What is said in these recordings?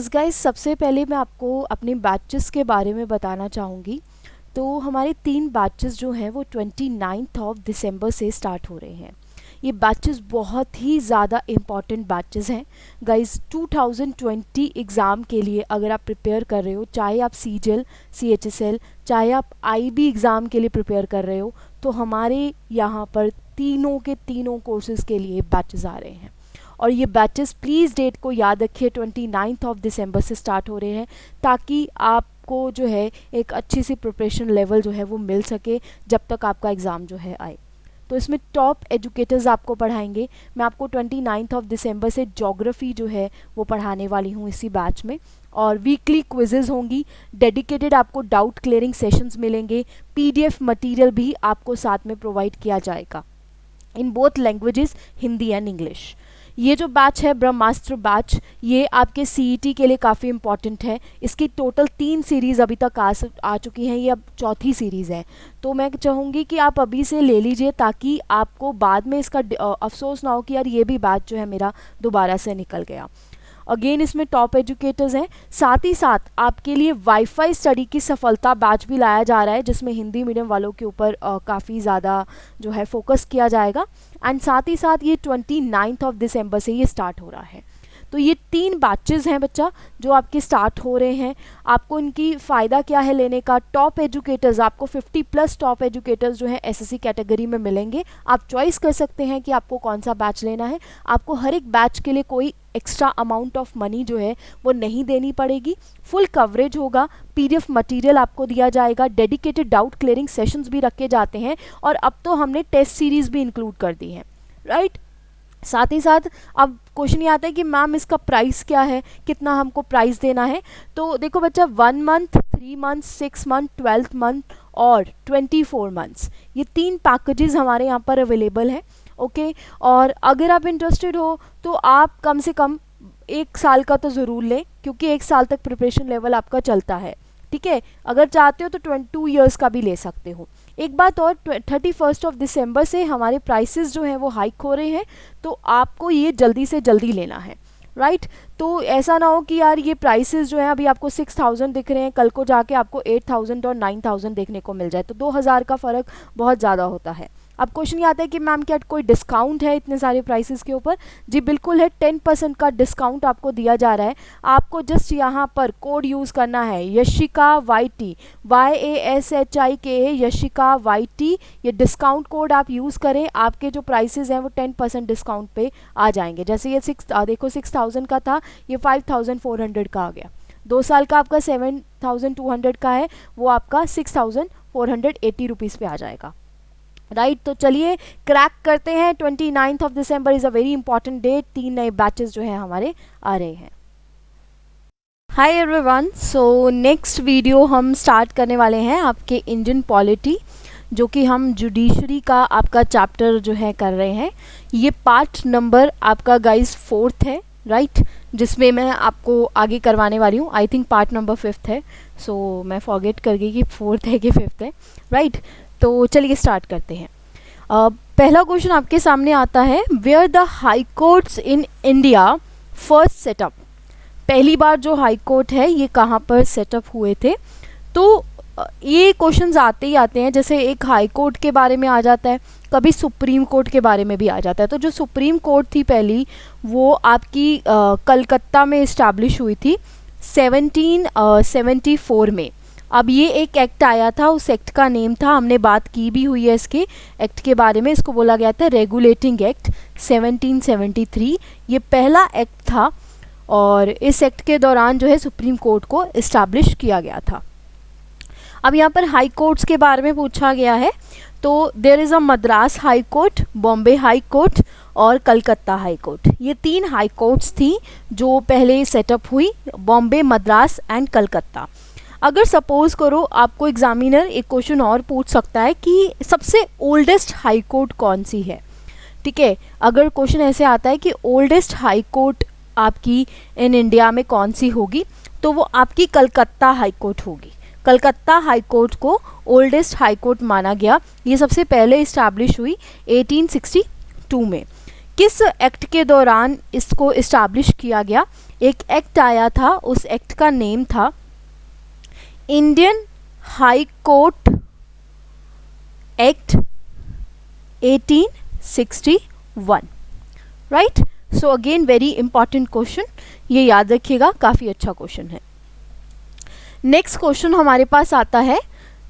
Guys, सबसे पहले मैं आपको अपने बैचेस के बारे में बताना चाहूँगी। तो हमारे 3 बैचेस जो हैं वो 29 ऑफ दिसंबर से स्टार्ट हो रहे हैं। ये बैचेस बहुत ही ज़्यादा इम्पॉर्टेंट बैचेस हैं गाइस। 2020 एग्ज़ाम के लिए अगर आप प्रिपेयर कर रहे हो, चाहे आप सीजीएल, सीएचएसएल, चाहे आप आईबी एग्ज़ाम के लिए प्रिपेयर कर रहे हो, तो हमारे यहाँ पर तीनों के तीनों कोर्सेज़ के लिए बैचेस आ रहे हैं। और ये बैचेस प्लीज़ डेट को याद रखिए, 29 ऑफ दिसंबर से स्टार्ट हो रहे हैं, ताकि आपको जो है एक अच्छी सी प्रिपरेशन लेवल जो है वो मिल सके जब तक आपका एग्ज़ाम जो है आए। तो इसमें टॉप एजुकेटर्स आपको पढ़ाएंगे। मैं आपको 29 ऑफ दिसंबर से ज्योग्राफी जो है वो पढ़ाने वाली हूँ इसी बैच में। और वीकली क्विजेज़ होंगी, डेडिकेटेड आपको डाउट क्लियरिंग सेशंस मिलेंगे, पीडीएफ मटेरियल भी आपको साथ में प्रोवाइड किया जाएगा in both languages, Hindi and English. ये जो बैच है ब्रह्मास्त्र बैच, ये आपके सीईटी के लिए काफ़ी इंपॉर्टेंट है। इसकी टोटल 3 सीरीज़ अभी तक आ चुकी हैं, ये अब चौथी सीरीज़ है। तो मैं चाहूँगी कि आप अभी से ले लीजिए, ताकि आपको बाद में इसका अफसोस ना हो कि यार ये भी बैच जो है मेरा दोबारा से निकल गया। अगेन इसमें टॉप एजुकेटर्स हैं, साथ ही साथ आपके लिए वाईफाई स्टडी की सफलता बैच भी लाया जा रहा है, जिसमें हिंदी मीडियम वालों के ऊपर काफ़ी ज़्यादा जो है फोकस किया जाएगा। एंड साथ ही साथ ये 29 ऑफ दिसंबर से ये स्टार्ट हो रहा है। तो ये 3 बैचेस हैं बच्चा जो आपके स्टार्ट हो रहे हैं। आपको इनकी फ़ायदा क्या है लेने का? टॉप एजुकेटर्स, आपको 50+ टॉप एजुकेटर्स जो है एसएससी कैटेगरी में मिलेंगे। आप चॉइस कर सकते हैं कि आपको कौन सा बैच लेना है। आपको हर एक बैच के लिए कोई एक्स्ट्रा अमाउंट ऑफ मनी जो है वो नहीं देनी पड़ेगी। फुल कवरेज होगा, पीडीएफ मटेरियल आपको दिया जाएगा, डेडिकेटेड डाउट क्लियरिंग सेशंस भी रखे जाते हैं, और अब तो हमने टेस्ट सीरीज़ भी इंक्लूड कर दी है, राइट। साथ ही साथ अब क्वेश्चन ये आता है कि मैम इसका प्राइस क्या है, कितना हमको प्राइस देना है। तो देखो बच्चा, 1 मंथ, 3 मंथ, 6 मंथ, 12 मंथ और 24 मंथ्स, ये 3 पैकेजेस हमारे यहाँ पर अवेलेबल हैं। ओके, और अगर आप इंटरेस्टेड हो तो आप कम से कम 1 साल का तो ज़रूर लें, क्योंकि 1 साल तक प्रिपरेशन लेवल आपका चलता है, ठीक है। अगर चाहते हो तो 22 ईयर्स का भी ले सकते हो। एक बात और, 31 ऑफ दिसंबर से हमारे प्राइसेस जो हैं वो हाइक हो रहे हैं, तो आपको ये जल्दी से जल्दी लेना है, राइट। तो ऐसा ना हो कि यार ये प्राइसेस जो हैं अभी आपको 6000 दिख रहे हैं, कल को जाके आपको 8000 और 9000 देखने को मिल जाए, तो 2000 का फ़र्क बहुत ज़्यादा होता है। अब क्वेश्चन ये आता है कि मैम क्या कोई डिस्काउंट है इतने सारे प्राइसेस के ऊपर? जी बिल्कुल है, 10% का डिस्काउंट आपको दिया जा रहा है। आपको जस्ट यहाँ पर कोड यूज़ करना है, Yashika YT, YASHIKA, Yashika YT। ये डिस्काउंट कोड आप यूज़ करें, आपके जो प्राइसेस हैं वो 10% डिस्काउंट पे आ जाएंगे। जैसे ये देखो 6000 का था, ये 5400 का आ गया। 2 साल का आपका 7200 का है, वो आपका 6480 रुपीज़ पे आ जाएगा, राइट। तो चलिए क्रैक करते हैं। 29 of December is a very important date. 3 नए बैचेस जो हैं हमारे आ रहे हैं। Hi everyone, so next video हम स्टार्ट करने वाले हैं आपके इंडियन पॉलिटी, जो कि हम जुडिशरी का आपका चैप्टर जो है कर रहे हैं। ये पार्ट नंबर आपका गाइस 4th है, राइट, जिसमें मैं आपको आगे करवाने वाली हूँ। I think part number 5th है, सो मैं फॉरगेट कर गई कि 4th है कि 5th है, राइट। तो चलिए स्टार्ट करते हैं। पहला क्वेश्चन आपके सामने आता है, where the high courts in India first set up. पहली बार जो हाई कोर्ट है ये कहाँ पर सेटअप हुए थे? तो ये क्वेश्चंस आते ही आते हैं, जैसे एक हाई कोर्ट के बारे में आ जाता है, कभी सुप्रीम कोर्ट के बारे में भी आ जाता है। तो जो सुप्रीम कोर्ट थी पहली, वो आपकी कलकत्ता में इस्टेब्लिश हुई थी 1774 में। अब ये एक एक्ट आया था, उस एक्ट का नेम था, हमने बात की भी हुई है इसके एक्ट के बारे में, इसको बोला गया था रेगुलेटिंग एक्ट 1773। ये पहला एक्ट था, और इस एक्ट के दौरान जो है सुप्रीम कोर्ट को इस्टेब्लिश किया गया था। अब यहाँ पर हाई कोर्ट्स के बारे में पूछा गया है, तो there is a Madras high court, Bombay high court और कलकत्ता हाई कोर्ट। ये 3 हाई कोर्ट्स थी जो पहले सेटअप हुई, बॉम्बे, मद्रास एंड कलकत्ता। अगर सपोज करो आपको एग्जामिनर एक क्वेश्चन और पूछ सकता है कि सबसे ओल्डेस्ट हाई कोर्ट कौन सी है, ठीक है। अगर क्वेश्चन ऐसे आता है कि ओल्डेस्ट हाई कोर्ट आपकी इन इंडिया में कौन सी होगी, तो वो आपकी कलकत्ता हाई कोर्ट होगी। कलकत्ता हाई कोर्ट को ओल्डेस्ट हाई कोर्ट माना गया। ये सबसे पहले इस्टेब्लिश हुई 1862 में। किस एक्ट के दौरान इसको इस्टेब्लिश किया गया? एक एक्ट आया था, उस एक्ट का नेम था Indian high court act 1861, right. So again very important question, ये याद रखिएगा, काफ़ी अच्छा क्वेश्चन है। नेक्स्ट क्वेश्चन हमारे पास आता है,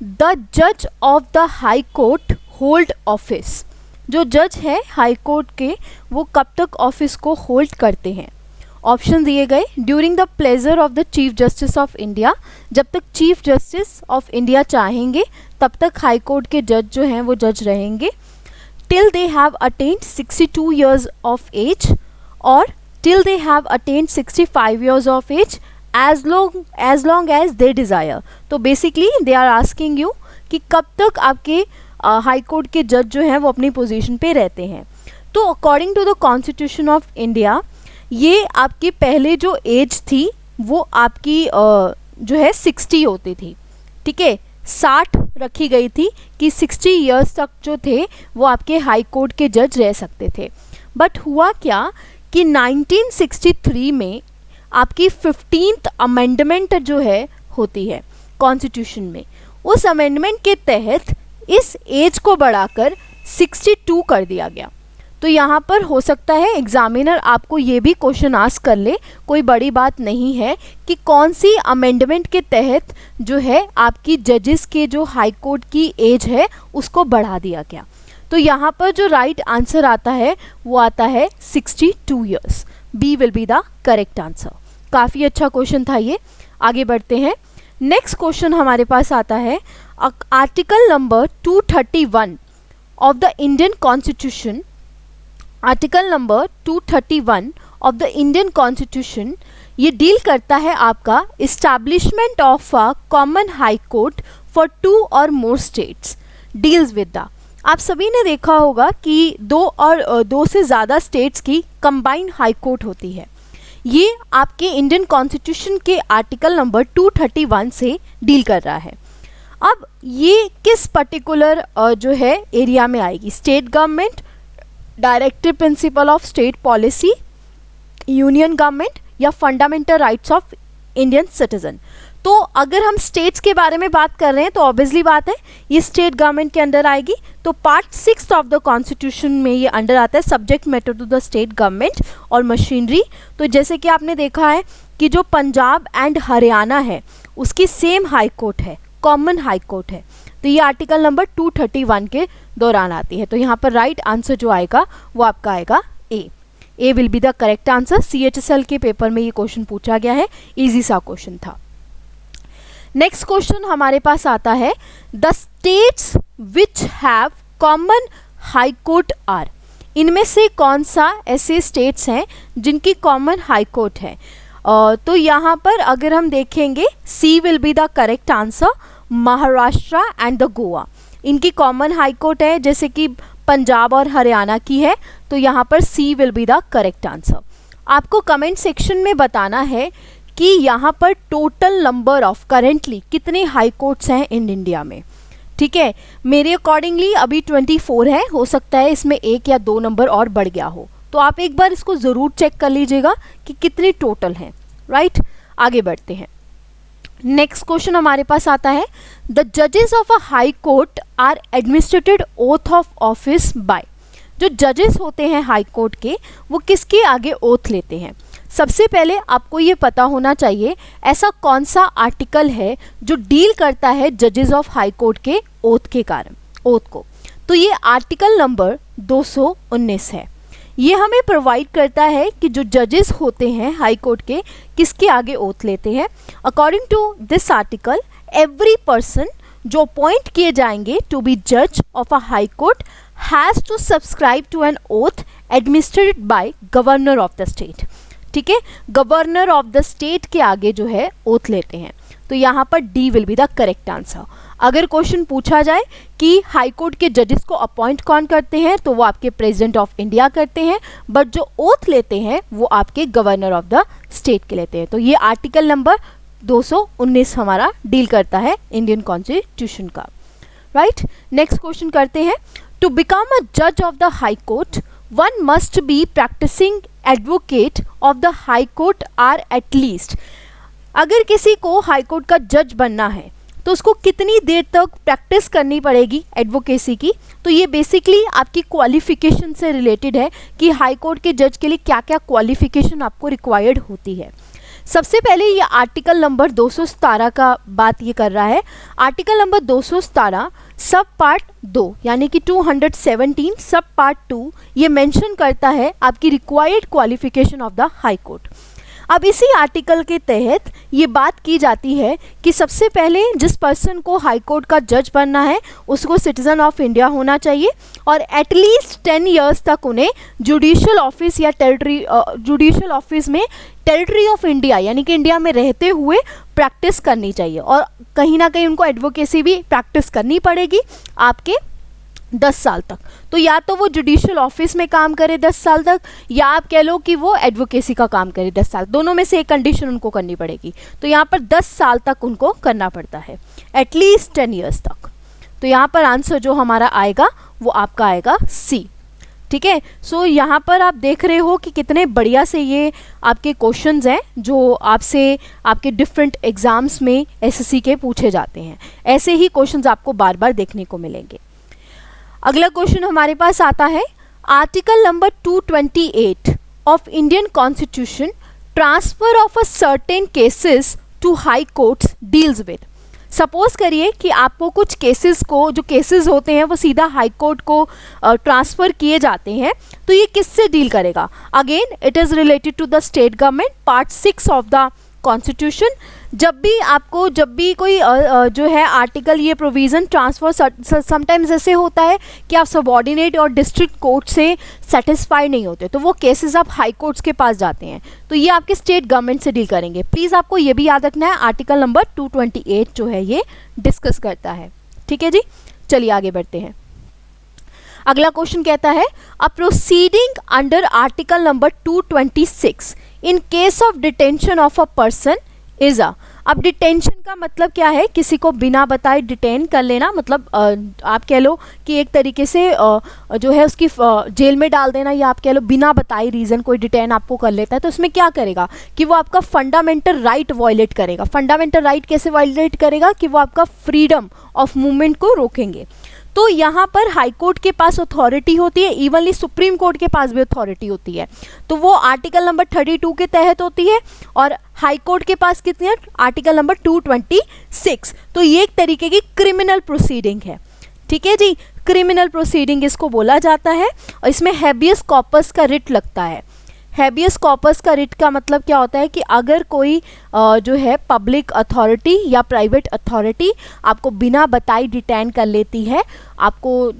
द जज of the high court hold office. जो जज है हाई कोर्ट के, वो कब तक ऑफिस को होल्ड करते हैं? ऑप्शन दिए गए, during the pleasure of the chief justice of India, जब तक चीफ जस्टिस ऑफ इंडिया चाहेंगे तब तक हाई कोर्ट के जज जो हैं वो जज रहेंगे, till they have attend 62 years of age, और till they have attained 65 years of age, as long as they desire। तो basically they are asking you कि कब तक आपके हाई कोर्ट के जज जो हैं वो अपनी पोजीशन पे रहते हैं। तो according to the constitution of India, ये आपकी पहले जो एज थी वो आपकी जो है 60 होती थी, ठीक है, 60 रखी गई थी कि 60 ईयर्स तक जो थे वो आपके हाई कोर्ट के जज रह सकते थे। बट हुआ क्या कि 1963 में आपकी 15th अमेंडमेंट जो है होती है कॉन्स्टिट्यूशन में, उस अमेंडमेंट के तहत इस एज को बढ़ाकर 62 कर दिया गया। तो यहाँ पर हो सकता है एग्जामिनर आपको ये भी क्वेश्चन आस्क कर ले, कोई बड़ी बात नहीं है, कि कौन सी अमेंडमेंट के तहत जो है आपकी जजेस के जो हाई कोर्ट की एज है उसको बढ़ा दिया गया। तो यहाँ पर जो राइट आंसर आता है वो आता है 62 years. B will be the correct answer. काफ़ी अच्छा क्वेश्चन था ये। आगे बढ़ते हैं। नेक्स्ट क्वेश्चन हमारे पास आता है, article number 231 of the Indian constitution, article number 231 of the Indian constitution ये डील करता है आपका establishment of a common high court for 2 और more states, deals with the. आप सभी ने देखा होगा कि 2 से ज़्यादा स्टेट्स की कंबाइंड हाई कोर्ट होती है। ये आपके इंडियन कॉन्स्टिट्यूशन के आर्टिकल नंबर 231 से डील कर रहा है। अब ये किस पर्टिकुलर जो है एरिया में आएगी? State government, directive principle of state policy, union government, या fundamental rights of Indian citizen. तो अगर हम स्टेट्स के बारे में बात कर रहे हैं तो ऑब्वियसली बात है ये स्टेट गवर्नमेंट के अंडर आएगी। तो पार्ट 6 ऑफ द कॉन्स्टिट्यूशन में ये अंडर आता है, subject matter to the state government और मशीनरी। तो जैसे कि आपने देखा है कि जो पंजाब एंड हरियाणा है उसकी सेम हाई कोर्ट है, कॉमन हाई कोर्ट है। तो ये आर्टिकल नंबर 231 के दौरान आती है। तो यहाँ पर राइट आंसर जो आएगा वो आपका आएगा A will be the correct answer. CHSL के पेपर में ये क्वेश्चन पूछा गया है, इजी सा क्वेश्चन था। नेक्स्ट क्वेश्चन हमारे पास आता है, the states which have common high court are. इनमें से कौन सा ऐसे स्टेट्स हैं जिनकी कॉमन हाई कोर्ट है? तो यहाँ पर अगर हम देखेंगे C will be the correct answer, Maharashtra and the Goa. इनकी कॉमन हाई कोर्ट है, जैसे कि पंजाब और हरियाणा की है। तो यहाँ पर C will be the correct answer. आपको कमेंट सेक्शन में बताना है कि यहाँ पर टोटल नंबर ऑफ करेंटली कितने हाई कोर्ट्स हैं इन इंडिया में, ठीक है। मेरे अकॉर्डिंगली अभी 24 है, हो सकता है इसमें 1 या 2 नंबर और बढ़ गया हो। तो आप एक बार इसको ज़रूर चेक कर लीजिएगा कि कितनी टोटल हैं, राइट। आगे बढ़ते हैं। नेक्स्ट क्वेश्चन हमारे पास आता है, द जजेस of a high court are administered oath of office by. जो जजेस होते हैं हाई कोर्ट के, वो किसके आगे ओथ लेते हैं? सबसे पहले आपको ये पता होना चाहिए ऐसा कौन सा आर्टिकल है जो डील करता है जजेस ऑफ हाई कोर्ट के ओथ के कारण, ओथ को। तो ये आर्टिकल नंबर 219 है। ये हमें प्रोवाइड करता है कि जो जजेस होते हैं हाई कोर्ट के किसके आगे ओथ लेते हैं। According to this article, every person जो अपॉइंट किए जाएंगे टू बी जज of a high court has to subscribe to an oath administered by governor of the state, ठीक है। गवर्नर ऑफ द स्टेट के आगे जो है ओथ लेते हैं। तो यहाँ पर D will be the correct answer. अगर क्वेश्चन पूछा जाए कि हाई कोर्ट के जजेस को अपॉइंट कौन करते हैं, तो वो आपके प्रेसिडेंट ऑफ इंडिया करते हैं, बट जो ओथ लेते हैं वो आपके गवर्नर ऑफ द स्टेट के लेते हैं। तो ये आर्टिकल नंबर 219 हमारा डील करता है इंडियन कॉन्स्टिट्यूशन का, राइट। नेक्स्ट क्वेश्चन करते हैं, टू बिकम अ जज of the high court one must be practising advocate of the high court or at least, अगर किसी को हाई कोर्ट का जज बनना है तो उसको कितनी देर तक प्रैक्टिस करनी पड़ेगी एडवोकेसी की। तो ये बेसिकली आपकी क्वालिफिकेशन से रिलेटेड है कि हाई कोर्ट के जज के लिए क्या क्या क्वालिफिकेशन आपको रिक्वायर्ड होती है। सबसे पहले ये आर्टिकल नंबर 217 का बात ये कर रहा है। आर्टिकल नंबर 217 सब पार्ट 2 यानी कि 217 सब पार्ट 2 ये मेंशन करता है आपकी required qualification of the high court. अब इसी आर्टिकल के तहत ये बात की जाती है कि सबसे पहले जिस पर्सन को हाई कोर्ट का जज बनना है उसको सिटीज़न ऑफ इंडिया होना चाहिए और एटलीस्ट 10 इयर्स तक उन्हें जुडिशियल ऑफिस या जुडिशियल ऑफिस में टेरिटरी ऑफ इंडिया यानी कि इंडिया में रहते हुए प्रैक्टिस करनी चाहिए और कहीं ना कहीं उनको एडवोकेसी भी प्रैक्टिस करनी पड़ेगी आपके 10 साल तक। तो या तो वो जुडिशियल ऑफिस में काम करे 10 साल तक या आप कह लो कि वो एडवोकेसी का काम करे 10 साल, दोनों में से एक कंडीशन उनको करनी पड़ेगी। तो यहाँ पर 10 साल तक उनको करना पड़ता है, एटलीस्ट 10 ईयर्स तक। तो यहाँ पर आंसर जो हमारा आएगा वो आपका आएगा सी। ठीक है, सो यहाँ पर आप देख रहे हो कि कितने बढ़िया से ये आपके क्वेश्चंस हैं जो आपसे आपके डिफरेंट एग्जाम्स में एसएससी के पूछे जाते हैं। ऐसे ही क्वेश्चंस आपको बार बार देखने को मिलेंगे। अगला क्वेश्चन हमारे पास आता है, article number 228 of Indian constitution transfer of a certain cases to high courts deals with. Suppose करिए कि आपको कुछ केसेस को, जो केसेस होते हैं वो सीधा हाई कोर्ट को ट्रांसफ़र किए जाते हैं, तो ये किससे डील करेगा? Again it is related to the state government, part 6 of the constitution. जब भी कोई जो है आर्टिकल ये प्रोविज़न ट्रांसफ़र, समटाइम्स ऐसे होता है कि आप सबॉर्डिनेट और डिस्ट्रिक्ट कोर्ट से सेटिस्फाई नहीं होते तो वो केसेस आप हाई कोर्ट्स के पास जाते हैं, तो ये आपके स्टेट गवर्नमेंट से डील करेंगे। प्लीज़ आपको ये भी याद रखना है, आर्टिकल नंबर 228 जो है ये डिस्कस करता है। ठीक है जी, चलिए आगे बढ़ते हैं। अगला क्वेश्चन कहता है, a proceeding under article number 226 in case of detention of a person is a. अब डिटेंशन का मतलब क्या है? किसी को बिना बताए डिटेन कर लेना, मतलब आप कह लो कि एक तरीके से जो है उसकी जेल में डाल देना, या आप कह लो बिना बताए रीज़न कोई डिटेन आपको कर लेता है तो उसमें क्या करेगा कि वो आपका फंडामेंटल राइट वायलेट करेगा। फंडामेंटल राइट कैसे वायलेट करेगा कि वो आपका फ्रीडम ऑफ मूवमेंट को रोकेंगे। तो यहाँ पर हाई कोर्ट के पास अथॉरिटी होती है, इवनली सुप्रीम कोर्ट के पास भी अथॉरिटी होती है, तो वो आर्टिकल नंबर 32 के तहत होती है और हाई कोर्ट के पास कितनी है? Article number 226। तो ये एक तरीके की क्रिमिनल प्रोसीडिंग है। ठीक है जी, क्रिमिनल प्रोसीडिंग इसको बोला जाता है और इसमें हैबियस कॉर्पस का रिट लगता है। हैबियस कॉर्पस का रिट का मतलब क्या होता है कि अगर कोई जो है पब्लिक अथॉरिटी या प्राइवेट अथॉरिटी आपको बिना बताए डिटेन कर लेती है, आपको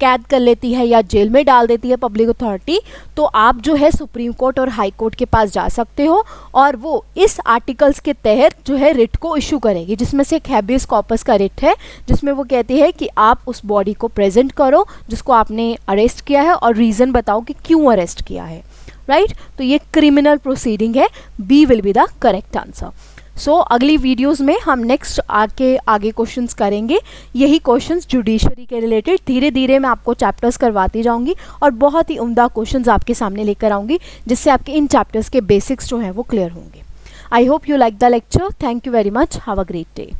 कैद कर लेती है या जेल में डाल देती है पब्लिक अथॉरिटी, तो आप जो है सुप्रीम कोर्ट और हाई कोर्ट के पास जा सकते हो और वो इस आर्टिकल्स के तहत जो है रिट को इशू करेगी, जिसमें से एक हैबियस कॉर्पस का रिट है जिसमें वो कहती है कि आप उस बॉडी को प्रेजेंट करो जिसको आपने अरेस्ट किया है और रीज़न बताओ कि क्यों अरेस्ट किया है। राइट, तो ये क्रिमिनल प्रोसीडिंग है। B will be the correct answer. So अगली वीडियोस में हम नेक्स्ट आगे क्वेश्चंस करेंगे, यही क्वेश्चंस जुडिशरी के रिलेटेड। धीरे धीरे मैं आपको चैप्टर्स करवाती जाऊंगी और बहुत ही उम्दा क्वेश्चंस आपके सामने लेकर आऊंगी जिससे आपके इन चैप्टर्स के बेसिक्स जो हैं वो क्लियर होंगे। I hope you like the lecture. Thank you very much. Have a great day.